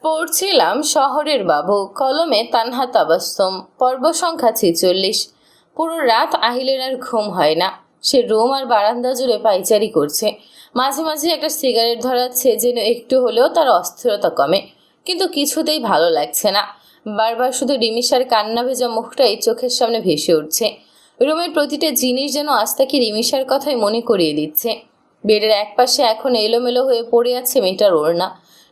পড়ছিলাম শহরের বাবু, কলমে তানহা তাবাসসুম, পর্ব সংখ্যা 46। পুরো রাত আহিলের আর ঘুম হয় না। সে রুম আর বারান্দা জুড়ে পাইচারি করছে। মাঝে মাঝে একটা সিগারেট ধরাচ্ছে, যেন একটু হলেও তার অস্থিরতা কমে। কিন্তু কিছুতেই ভালো লাগছে না। বারবার শুধু রিমিশার কান্না ভেজা মুখটাই চোখের সামনে ভেসে উঠছে। রুমের প্রতিটা জিনিস যেন আজ তাকে রিমিশার কথাই মনে করিয়ে দিচ্ছে। বেডের একপাশে এখন এলোমেলো হয়ে পড়ে আছে মেয়েটার ওড়না।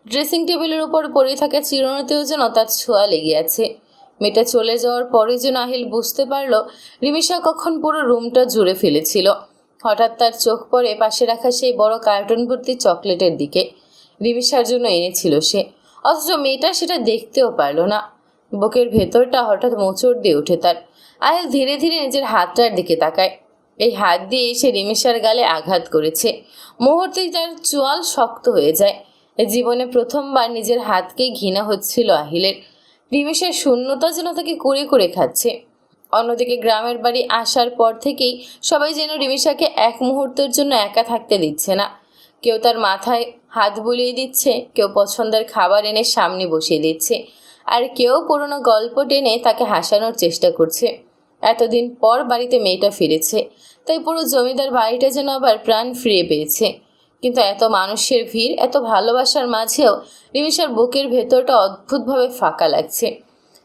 ড্রেসিং টেবিলের উপর পড়ে থাকা চিরুনিতেও যেন তার ছোঁয়া লেগে আছে। মেয়েটা চলে যাওয়ার পরে যেন আহিল বুঝতে পারল রিমিশা কখন পুরো রুমটা জুড়ে ফেলেছিল। হঠাৎ তার চোখ পড়ে পাশে রাখা সেই বড় কার্টুন ভর্তি চকলেটের দিকে। রিমিশার জন্য এনেছিল সে, অথচ মেয়েটা সেটা দেখতেও পারল না। বুকের ভেতরটা হঠাৎ মোচড় দিয়ে ওঠে তার। আহিল ধীরে ধীরে নিজের হাতটার দিকে তাকায়। এই হাত দিয়ে সে রিমিশার গালে আঘাত করেছে। মুহূর্তেই তার চোয়াল শক্ত হয়ে যায়। জীবনে প্রথমবার নিজের হাতকে ঘৃণা হচ্ছিল আহিলের। রিমিশার শূন্যতা যেন তাকে কুরে কুরে খাচ্ছে। অন্যদিকে গ্রামের বাড়ি আসার পর থেকেই সবাই যেন রিমিশাকে এক মুহূর্তের জন্য একা থাকতে দিচ্ছে না। কেউ তার মাথায় হাত বুলিয়ে দিচ্ছে, কেউ পছন্দের খাবার এনে সামনে বসিয়ে দিচ্ছে, আর কেউ পুরনো গল্প টেনে তাকে হাসানোর চেষ্টা করছে। এতদিন পর বাড়িতে মেয়েটা ফিরেছে, তাই পুরো জমিদার বাড়িটা যেন আবার প্রাণ ফিরে পেয়েছে। কিন্তু এত মানুষের ভিড়, এত ভালোবাসার মাঝেও রিমিশার বুকের ভেতরটা অদ্ভুতভাবে ফাঁকা লাগছে।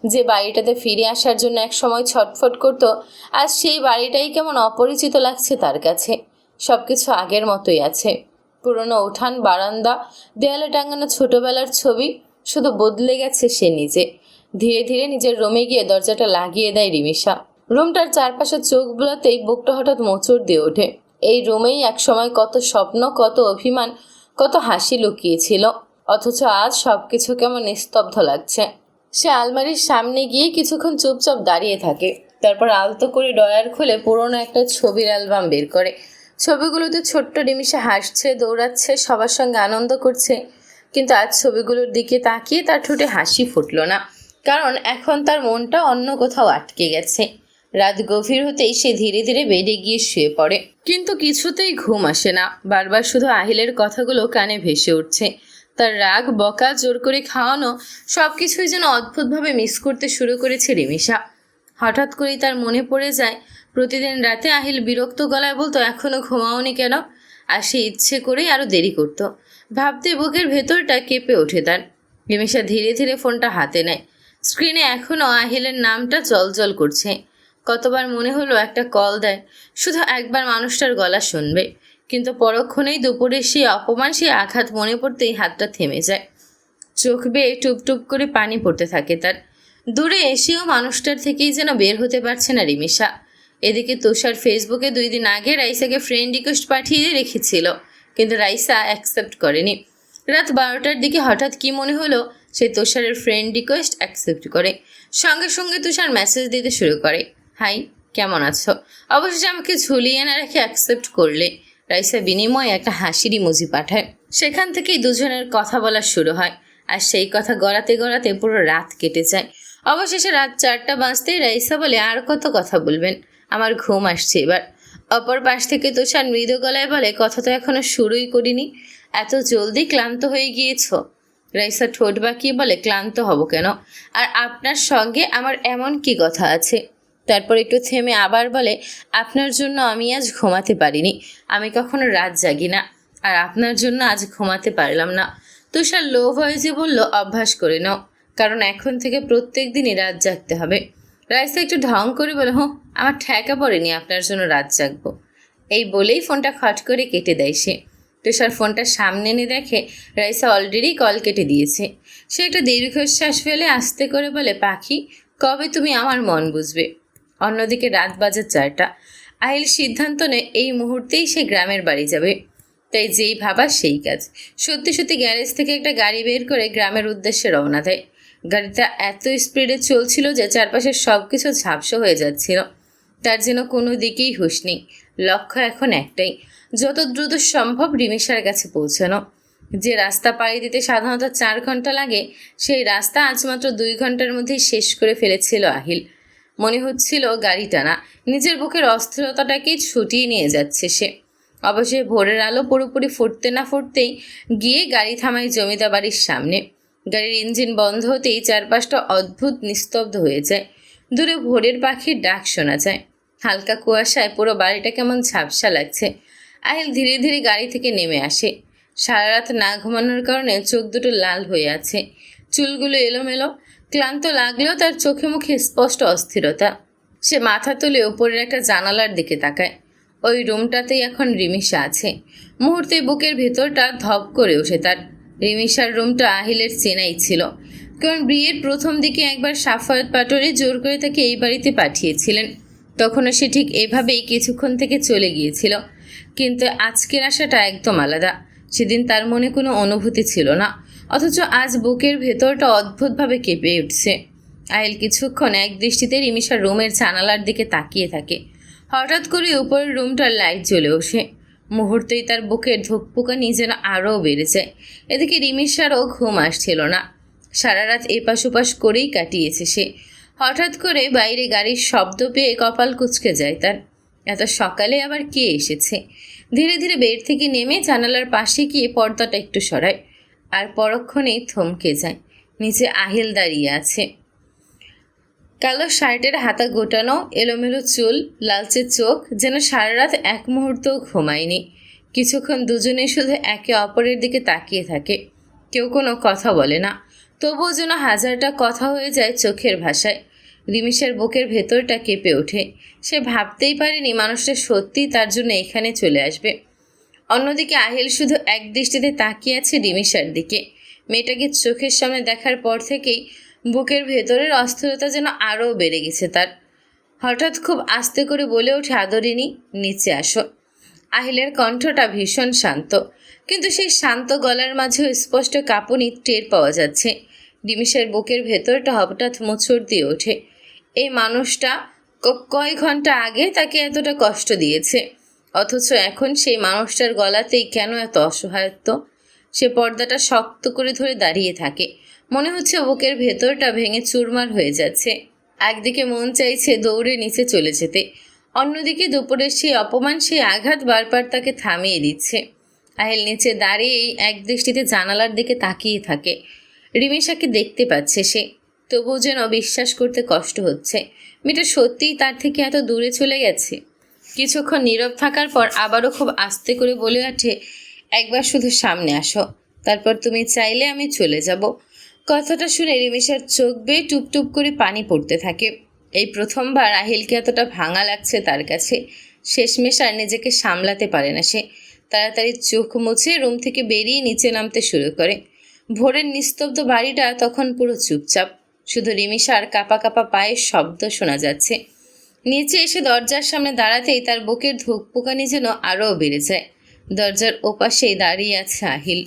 যে বাড়িটাতে ফিরে আসার জন্য এক সময় ছটফট করত, আজ সেই বাড়িটাই কেমন অপরিচিত লাগছে তার কাছে। সব কিছু আগের মতোই আছে। পুরনো উঠান, বারান্দা, দেয়ালে টাঙানো ছোটবেলার ছবি, শুধু বদলে গেছে সে নিজে। ধীরে ধীরে নিজের রুমে গিয়ে দরজাটা লাগিয়ে দেয় রিমিশা। রুমটার চারপাশে চোখ বুলাতেই বুকটা হঠাৎ মোচড় দিয়ে ওঠে। এই রুমেই একসময় কত স্বপ্ন, কত অভিমান, কত হাসি লুকিয়েছিল, অথচ আজ সব কিছু কেমন নিস্তব্ধ লাগছে। সে আলমারির সামনে গিয়ে কিছুক্ষণ চুপচাপ দাঁড়িয়ে থাকে। তারপর আলতো করে ড্রয়ার খুলে পুরনো একটা ছবির অ্যালবাম বের করে। ছবিগুলোতে ছোট্ট রিমিশা হাসছে, দৌড়াচ্ছে, সবার সঙ্গে আনন্দ করছে। কিন্তু আজ ছবিগুলোর দিকে তাকিয়ে তার ঠোঁটে হাসি ফুটল না, কারণ এখন তার মনটা অন্য কোথাও আটকে গেছে। রাত গভীর হতেই সে ধীরে ধীরে বেডে গিয়ে শুয়ে পড়ে, কিন্তু কিছুতেই ঘুম আসে না। বারবার শুধু আহিলের কথাগুলো কানে ভেসে উঠছে। তার রাগ, বকা, জোর করে খাওয়ানো, সব কিছুই যেন অদ্ভুতভাবে মিস করতে শুরু করেছে রিমিশা। হঠাৎ করেই তার মনে পড়ে যায় প্রতিদিন রাতে আহিল বিরক্ত গলায় বলতো, এখনো ঘুমাওনি কেন? আর সে ইচ্ছে করেই আরও দেরি করত। ভাবতে বুকের ভেতরটা কেঁপে ওঠে তার। রিমিশা ধীরে ধীরে ফোনটা হাতে নেয়। স্ক্রিনে এখনও আহিলের নামটা জলজল করছে। কতবার মনে হলো একটা কল দেয়, শুধু একবার মানুষটার গলা শুনবে। কিন্তু পরক্ষণেই দুপুরে সেই অপমান, সেই আঘাত মনে পড়তেই হাতটা থেমে যায়। চোখ বেয়ে টুপ টুপ করে পানি পড়তে থাকে তার। দূরে এসেও মানুষটার থেকেই যেন বের হতে পারছে না রিমিশা। এদিকে তুষার ফেসবুকে 2 দিন আগে রাইসাকে ফ্রেন্ড রিকোয়েস্ট পাঠিয়ে রেখেছিল, কিন্তু রাইসা অ্যাকসেপ্ট করেনি। রাত 12টার দিকে হঠাৎ কি মনে হলো সে তুষারের ফ্রেন্ড রিকোয়েস্ট অ্যাকসেপ্ট করে। সঙ্গে সঙ্গে তুষার মেসেজ দিতে শুরু করে, হাই, কেমন আছো? অবশেষে আমাকে ঝুলিয়ে না রেখে অ্যাকসেপ্ট করলে। রাইসা বিনিময়ে একটা হাসির ইমোজি পাঠায়। সেখান থেকেই দুজনের কথা বলা শুরু হয়, আর সেই কথা গড়াতে গড়াতে পুরো রাত কেটে যায়। অবশেষে রাত 4টা বাজতেই রাইসা বলে, আর কত কথা বলবেন, আমার ঘুম আসছে এবার। অপর পাশ থেকে তুষার মৃদু গলায় বলে, কথা তো এখনো শুরুই করিনি, এত জলদি ক্লান্ত হয়ে গিয়েছ? রাইসা ঠোঁট বাঁকিয়ে বলে, ক্লান্ত হব কেন, আর আপনার সঙ্গে আমার এমন কি কথা আছে? তারপর একটু থেমে আবার বলে, আপনার জন্য আমি আজ ঘুমাতে পারিনি। আমি কখনো রাত জাগি না, আর আপনার জন্য আজ ঘুমাতে পারলাম না। তুষার লো ভয়েসে বলল, অভ্যাস করে নাও, কারণ এখন থেকে প্রত্যেক দিনই রাত জাগতে হবে। রাইসা একটু ঢং করে বলে, আমার ঠেকা পড়েনি আপনার জন্য রাত জাগবো। এই বলেই ফোনটা খট করে কেটে দেয় সে। তুষার ফোনটা সামনে এনে দেখে রাইসা অলরেডি কল কেটে দিয়েছে। সে একটা দীর্ঘশ্বাস ফেলে আস্তে করে বলে, পাখি, কবে তুমি আমার মন বুঝবে? অন্যদিকে রাত বাজে 4টা। আহিল সিদ্ধান্ত নেয় এই মুহূর্তেই সে গ্রামের বাড়ি যাবে। তাই যেই ভাবা সেই কাজ। সত্যি সত্যি গ্যারেজ থেকে একটা গাড়ি বের করে গ্রামের উদ্দেশ্যে রওনা দেয়। গাড়িটা এত স্পিডে চলছিল যে চারপাশের সব কিছু ঝাপসা হয়ে যাচ্ছিল। তার যেন কোনো দিকেই হুঁশ নেই। লক্ষ্য এখন একটাই, যত দ্রুত সম্ভব রিমিশার কাছে পৌঁছানো। যে রাস্তা পাড়ি দিতে সাধারণত 4 ঘন্টা লাগে, সেই রাস্তা আজ মাত্র 2 ঘন্টার মধ্যেই শেষ করে ফেলেছিল আহিল। মনে হচ্ছিল গাড়িটা না, নিজের বুকের অস্থিরতাটাকেই ছুটিয়ে নিয়ে যাচ্ছে সে। অবশ্যই ভোরের আলো পুরোপুরি ফুটতে না ফুটতেই গিয়ে গাড়ি থামায় জমিদার বাড়ির সামনে। গাড়ির ইঞ্জিন বন্ধ হতেই চারপাশটা অদ্ভুত নিস্তব্ধ হয়ে যায়। দূরে ভোরের পাখির ডাক শোনা যায়। হালকা কুয়াশায় পুরো বাড়িটা কেমন ঝাপসা লাগছে। আহিল ধীরে ধীরে গাড়ি থেকে নেমে আসে। সারা রাত না ঘুমানোর কারণে চোখ দুটো লাল হয়ে আছে, চুলগুলো এলোমেলো। ক্লান্ত লাগলেও তার চোখে মুখে স্পষ্ট অস্থিরতা। সে মাথা তুলে উপরের একটা জানালার দিকে তাকায়। ওই রুমটাতেই এখন রিমিশা আছে। মুহূর্তে বুকের ভেতরটা ধপ করে ওঠে তার। রিমিশার রুমটা আহিলের চেনাই ছিল, কারণ বিয়ের প্রথম দিকে একবার সাফায়াত পাটোয়ারি জোর করে তাকে এই বাড়িতে পাঠিয়েছিলেন। তখনও সে ঠিক এভাবেই কিছুক্ষণ থেকে চলে গিয়েছিল, কিন্তু আজকের আশাটা একদম আলাদা। সেদিন তার মনে কোনো অনুভূতি ছিল না, অথচ আজ বুকের ভেতরটা অদ্ভুতভাবে কেঁপে উঠছে। আহিল কিছুক্ষণ এক দৃষ্টিতে রিমিশার রুমের জানালার দিকে তাকিয়ে থাকে। হঠাৎ করে উপরের রুমটার লাইট জ্বলে ওঠে। মুহূর্তেই তার বুকের ধুকপুকানি যেন আরও বেড়ে যায়। এদিকে রিমিশারও ঘুম আসছিল না। সারা রাত এপাশ ওপাশ করেই কাটিয়েছে সে। হঠাৎ করে বাইরে গাড়ির শব্দ পেয়ে কপাল কুঁচকে যায় তার। এত সকালে আবার কে এসেছে? ধীরে ধীরে বেড থেকে নেমে জানালার পাশে গিয়ে পর্দাটা একটু সরায়, আর পরক্ষণেই থমকে যায়। নিচে আহিল দাঁড়িয়ে আছে। কালো শার্টের হাতা গোটানো, এলোমেলো চুল, লালচে চোখ, যেন সারা রাত এক মুহূর্তও ঘুমায়নি। কিছুক্ষণ দুজনে শুধু একে অপরের দিকে তাকিয়ে থাকে। কেউ কোনো কথা বলে না, তবুও যেন হাজারটা কথা হয়ে যায় চোখের ভাষায়। রিমিশার বুকের ভেতরটা কেঁপে ওঠে। সে ভাবতেই পারেনি মানুষটা সত্যিই তার জন্য এখানে চলে আসবে। অন্যদিকে আহিল শুধু এক দৃষ্টিতে তাকিয়ে আছে রিমিশার দিকে। মেয়েটাকে চোখের সামনে দেখার পর থেকেই বুকের ভেতরের অস্থিরতা যেন আরও বেড়ে গেছে তার। হঠাৎ খুব আস্তে করে বলে ওঠে, আদরিনী, নিচে আসো। আহিলের কণ্ঠটা ভীষণ শান্ত, কিন্তু সেই শান্ত গলার মাঝেও স্পষ্ট কাঁপুনি টের পাওয়া যাচ্ছে। রিমিশার বুকের ভেতরটা হঠাৎ মোচড় দিয়ে ওঠে। এই মানুষটা কয় ঘন্টা আগে তাকে এতটা কষ্ট দিয়েছে, অথচ এখন সেই মানুষটার গলাতেই কেন এত অসহায়ত্ব? সে পর্দাটা শক্ত করে ধরে দাঁড়িয়ে থাকে। মনে হচ্ছে বুকের ভেতরটা ভেঙে চুরমার হয়ে যাচ্ছে। একদিকে মন চাইছে দৌড়ে নিচে চলে যেতে, অন্যদিকে দুপুরের সেই অপমান, সেই আঘাত বারবার তাকে থামিয়ে দিচ্ছে। আহিল নিচে দাঁড়িয়েই এক দৃষ্টিতে জানালার দিকে তাকিয়ে থাকে। রিমিশাকে দেখতে পাচ্ছে সে, তবুও যেন বিশ্বাস করতে কষ্ট হচ্ছে মেয়েটা সত্যিই তার থেকে এত দূরে চলে গেছে। কিছুক্ষণ নীরব থাকার পর আবারও খুব আস্তে করে বলে ওঠে, একবার শুধু সামনে আসো, তারপর তুমি চাইলে আমি চলে যাব। কথাটা শুনে রিমিশার চোখ বেয়ে টুপটুপ করে পানি পড়তে থাকে। এই প্রথমবার আহিলকে এতটা ভাঙা লাগছে তার কাছে। শেষমেশ আর নিজেকে সামলাতে পারে না সে। তাড়াতাড়ি চোখ মুছে রুম থেকে বেরিয়ে নিচে নামতে শুরু করে। ভোরের নিস্তব্ধ বাড়িটা তখন পুরো চুপচাপ, শুধু রিমিশার কাঁপা কাঁপা পায়ের শব্দ শোনা যাচ্ছে। নিচে এসে দরজার সামনে দাঁড়াতেই তার বুকের ধুকপুকানি যেন আরও বেড়ে যায়। দরজার ওপাশেই দাঁড়িয়ে আছে আহিল।